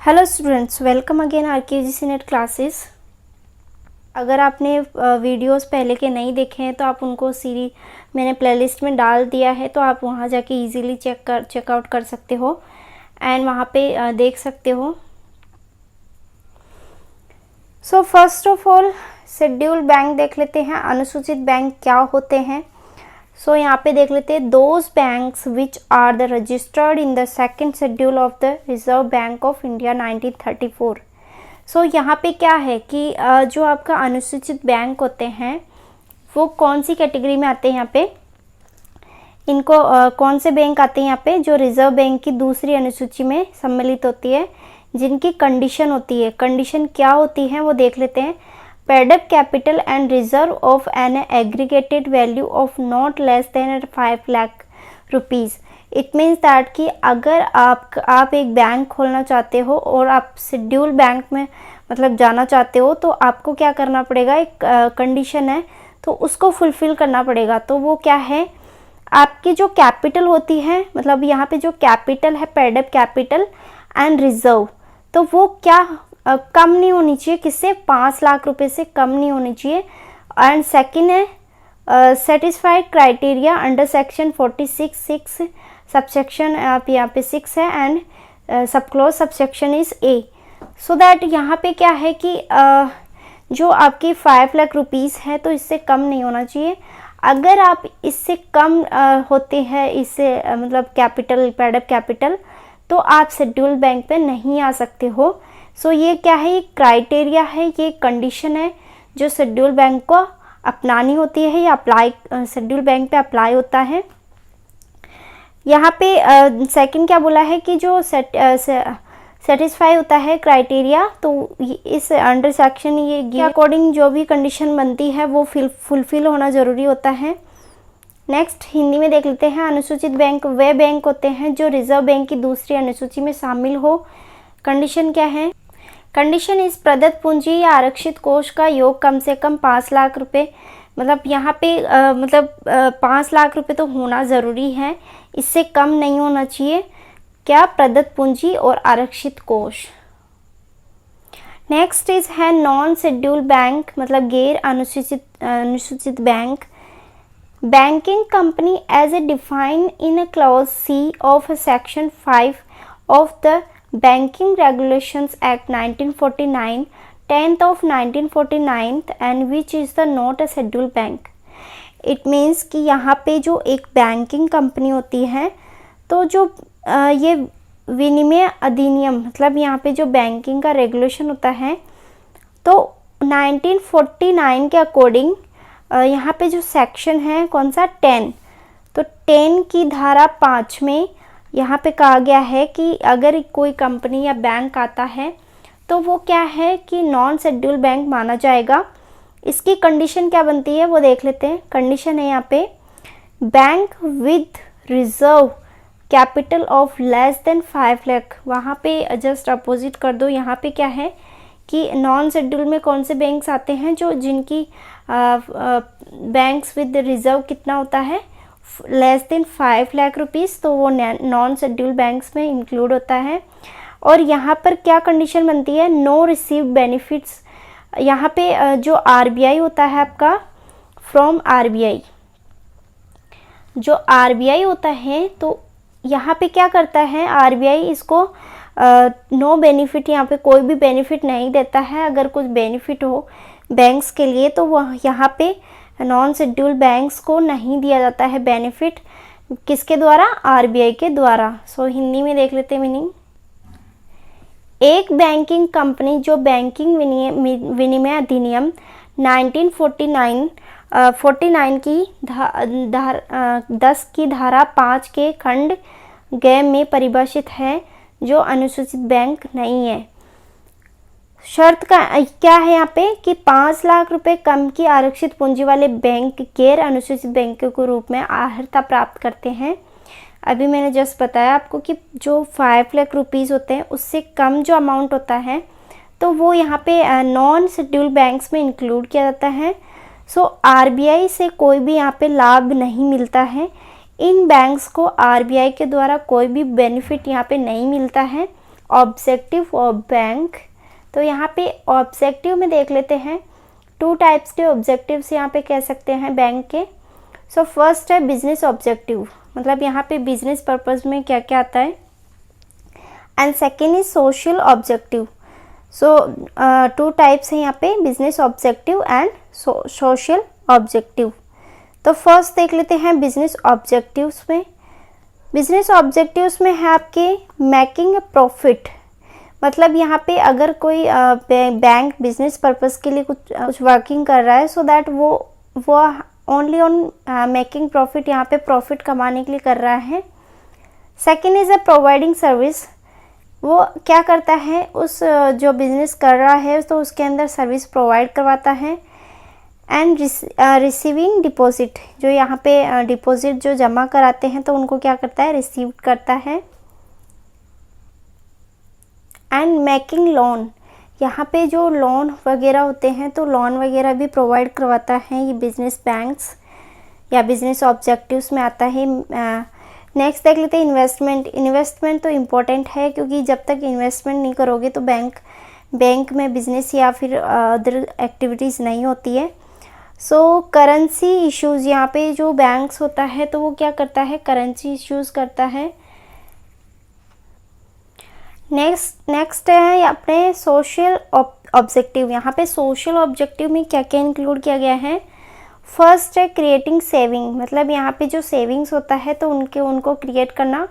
Hello students, welcome again RKGC net classes. अगर आपने videos पहले के नहीं देखे हैं तो आप उनको मैंने प्लेलिस्ट में डाल दिया है, तो आप वहां जाके इजीली चेकआउट कर सकते हो एंड वहां पे देख सकते हो। So first of all schedule bank देख लेते हैं। अनुसूचित बैंक क्या होते हैं? सो यहाँ पे देख लेते हैं, those banks which are the registered in the second schedule of the Reserve Bank of India 1934। So यहाँ पे क्या है कि जो आपका अनुसूचित बैंक होते हैं वो कौन सी कैटेगरी में आते हैं? यहाँ पे इनको कौन से बैंक आते हैं यहाँ पे? जो रिजर्व बैंक की दूसरी अनुसूची में सम्मिलित होती है, जिनकी कंडीशन होती है। कंडीशन क्या होती है वो देख लेते हैं। Paid up capital and reserve of an aggregated value of not less than 5 lakh rupees. It means that कि अगर आप एक बैंक खोलना चाहते हो और आप शेड्यूल बैंक में मतलब जाना चाहते हो, तो आपको क्या करना पड़ेगा? एक कंडीशन है, तो उसको फुलफिल करना पड़ेगा। तो वो क्या है? आपकी जो कैपिटल होती है, मतलब यहाँ पे जो कैपिटल है, paid up capital and reserve, तो वो क्या कम नहीं होनी चाहिए। किससे? 5 लाख रुपए से कम नहीं होनी चाहिए। एंड सेकंड है satisfied criteria under section 46(6) subsection आप यहाँ पे 6 है एंड सब close subsection is a. So that यहाँ पे क्या है कि जो आपकी 5 लाख रुपीज़ है तो इससे कम नहीं होना चाहिए। अगर आप इससे कम होते हैं, इससे मतलब कैपिटल, पेड अप कैपिटल, तो आप शेड्यूल बैंक पे नहीं आ सकते हो। सो ये क्या है? ये क्राइटेरिया है, ये कंडीशन है जो शेड्यूल बैंक को अपनानी होती है या शेड्यूल बैंक पे अप्लाई होता है। यहाँ पे सेकंड क्या बोला है कि जो सेटिस्फाई होता है क्राइटेरिया, तो इस अंडर सेक्शन ये के अकॉर्डिंग जो भी कंडीशन बनती है वो फुलफिल होना ज़रूरी होता है। नेक्स्ट हिंदी में देख लेते हैं। अनुसूचित बैंक वे बैंक होते हैं जो रिजर्व बैंक की दूसरी अनुसूची में शामिल हो। कंडीशन क्या है? कंडीशन इस प्रदत्त पूंजी या आरक्षित कोष का योग कम से कम 5 लाख रुपए, मतलब यहाँ पे 5 लाख रुपए तो होना ज़रूरी है, इससे कम नहीं होना चाहिए। क्या? प्रदत्त पूंजी और आरक्षित कोष। नेक्स्ट इज है नॉन शेड्यूल बैंक, मतलब गैर अनुसूचित bank. Banking company as a defined in a clause C of section 5 of the Banking Regulations Act 1949, 10th of 1949 and which is the not a scheduled bank. It means कि यहाँ पे जो एक banking company होती है, तो जो ये विनिमय अधिनियम, मतलब यहाँ पे जो बैंकिंग का रेगुलेशन होता है, तो 1949 के अकॉर्डिंग यहाँ पे जो सेक्शन है कौन सा? 10, तो 10 की धारा 5 में यहाँ पे कहा गया है कि अगर कोई कंपनी या बैंक आता है तो वो क्या है कि नॉन शेड्यूल बैंक माना जाएगा। इसकी कंडीशन क्या बनती है वो देख लेते हैं। कंडीशन है यहाँ पे, bank with reserve capital of less than 5 lakh. वहाँ पे जस्ट अपोजिट कर दो। यहाँ पे क्या है कि नॉन शेड्यूल में कौन से बैंक्स आते हैं? जो जिनकी बैंक्स विद रिजर्व कितना होता है? लेस देन 5 लाख रुपीज़, तो वो नॉन शेड्यूल बैंक्स में इंक्लूड होता है। और यहाँ पर क्या कंडीशन बनती है? No receive benefits. यहाँ पे जो आरबीआई होता है आपका, फ्रॉम आरबीआई, जो आरबीआई होता है, तो यहाँ पे क्या करता है? आरबीआई इसको नो बेनिफिट, यहाँ पे कोई भी बेनिफिट नहीं देता है। अगर कुछ बेनिफिट हो बैंक्स के लिए तो वह यहाँ पे नॉन शेड्यूल बैंक्स को नहीं दिया जाता है बेनिफिट। किसके द्वारा? आरबीआई के द्वारा। सो हिंदी में देख लेते हैं मीनिंग। एक बैंकिंग कंपनी जो बैंकिंग विनिमय अधिनियम 1949 की 10 की धारा 5 के खंड ग में परिभाषित है, जो अनुसूचित बैंक नहीं है। शर्त का क्या है यहाँ पे कि 5 लाख रुपए कम की आरक्षित पूंजी वाले बैंक गैर अनुसूचित बैंकों के रूप में अर्हता प्राप्त करते हैं। अभी मैंने जस्ट बताया आपको कि जो 5 लाख रुपीज़ होते हैं उससे कम जो अमाउंट होता है तो वो यहाँ पे नॉन शेड्यूल बैंक्स में इंक्लूड किया जाता है। सो आरबीआई से कोई भी यहाँ पे लाभ नहीं मिलता है। इन बैंक्स को आरबीआई के द्वारा कोई भी बेनिफिट यहाँ पे नहीं मिलता है। Objective of bank. तो यहाँ पे ऑब्जेक्टिव में देख लेते हैं, 2 टाइप्स के ऑब्जेक्टिव्स यहाँ पे कह सकते हैं बैंक के। सो फर्स्ट है बिजनेस ऑब्जेक्टिव, मतलब यहाँ पे बिजनेस पर्पस में क्या क्या आता है। And second is social objective. So 2 types हैं यहाँ पे, business objective and social objective. तो फर्स्ट देख लेते हैं बिजनेस ऑब्जेक्टिव्स में। बिजनेस ऑब्जेक्टिव्स में है आपके मेकिंग अ प्रॉफिट, मतलब यहाँ पे अगर कोई बैंक बिजनेस पर्पस के लिए कुछ वर्किंग कर रहा है, सो दैट वो ओनली ऑन मेकिंग प्रॉफिट, यहाँ पे प्रॉफिट कमाने के लिए कर रहा है। Second is a providing service, वो क्या करता है, उस जो बिजनेस कर रहा है तो उसके अंदर सर्विस प्रोवाइड करवाता है। एंड रिसीविंग डिपॉजिट, जो यहाँ पे डिपॉजिट जो जमा कराते हैं तो उनको क्या करता है, रिसीव करता है। एंड मेकिंग लोन, यहाँ पे जो लोन वगैरह होते हैं तो लोन वगैरह भी प्रोवाइड करवाता है ये बिजनेस बैंक्स या बिजनेस ऑब्जेक्टिव्स में आता है। नेक्स्ट देख लेते हैं इन्वेस्टमेंट। इन्वेस्टमेंट तो इम्पोर्टेंट है, क्योंकि जब तक इन्वेस्टमेंट नहीं करोगे तो बैंक में बिजनेस या फिर अदर एक्टिविटीज़ नहीं होती है। सो करेंसी इश्यूज़, यहाँ पे जो बैंक्स होता है तो वो क्या करता है, करेंसी इश्यूज़ करता है। नेक्स्ट है अपने सोशल ऑब्जेक्टिव। यहाँ पे सोशल ऑब्जेक्टिव में क्या क्या इंक्लूड किया गया है। फर्स्ट है क्रिएटिंग सेविंग, मतलब यहाँ पे जो सेविंग्स होता है तो उनको क्रिएट करना।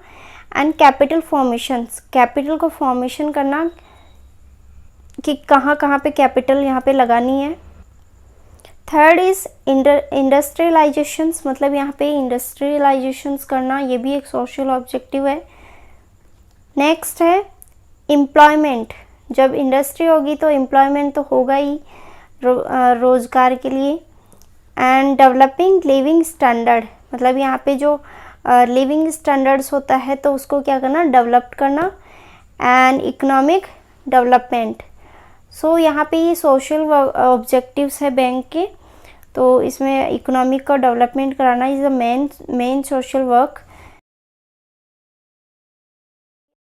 एंड कैपिटल फॉर्मेशंस, कैपिटल को फॉर्मेशन करना कि कहाँ कहाँ पे कैपिटल यहाँ पे लगानी है। थर्ड इज इंडस्ट्रियलाइजेशंस, मतलब यहाँ पे इंडस्ट्रियलाइजेशंस करना, ये भी एक सोशल ऑब्जेक्टिव है। नेक्स्ट है एम्प्लॉयमेंट, जब इंडस्ट्री होगी तो एम्प्लॉयमेंट तो होगा ही रोज़गार के लिए। एंड डेवलपिंग लिविंग स्टैंडर्ड, मतलब यहाँ पे जो लिविंग स्टैंडर्ड्स होता है तो उसको क्या करना, डेवलप करना। एंड इकोनॉमिक डेवलपमेंट, सो यहाँ पे ये सोशल ऑब्जेक्टिव्स है बैंक के, तो इसमें इकोनॉमिक का डेवलपमेंट कराना is the main social work.